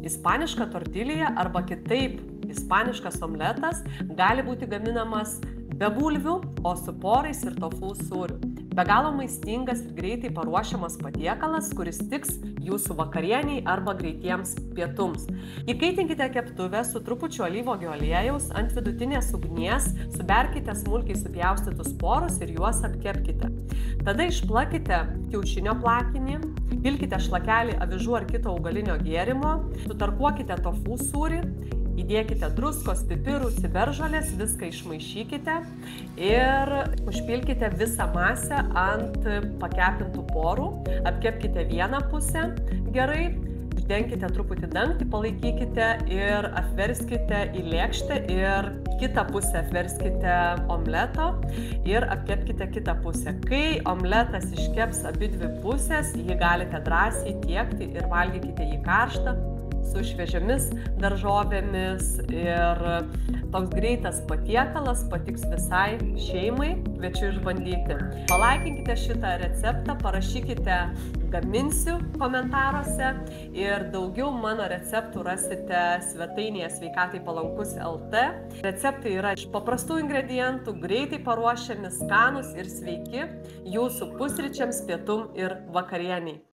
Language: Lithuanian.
Ispaniška tortilija arba kitaip ispaniškas omletas gali būti gaminamas be bulvių, o su porais ir tofu sūriu. Be galo maistingas ir greitai paruošiamas patiekalas, kuris tiks jūsų vakarieniai arba greitiems pietums. Įkaitinkite keptuvę su trupučiu alyvuogių aliejaus ant vidutinės ugnies, suberkite smulkiai supjaustytus porus ir juos apkepkite. Tada išplakite kiaušinio plakinį, pilkite šlakelį avižų ar kito augalinio gėrimo, sutarkuokite tofu sūrį, įdėkite druskos, pipirų, ciberžolės, viską išmaišykite ir užpilkite visą masę ant pakepintų porų, apkepkite vieną pusę gerai, uždenkite truputį dangtį, palaikykite ir apverskite į lėkštę ir kitą pusę apverskite omleto ir apkepkite kitą pusę. Kai omletas iškeps abi dvi pusės, jį galite drąsiai tiekti ir valgykite jį karštą, su šviežiamis daržovėmis ir toks greitas patiekalas patiks visai šeimai, kviečiu išbandyti. Palaikinkite šitą receptą, parašykite gaminsiu komentaruose ir daugiau mano receptų rasite svetainėje sveikatai palankus LT. Receptai yra iš paprastų ingredientų, greitai paruošiami, skanūs ir sveiki jūsų pusryčiams, pietum ir vakarieniai.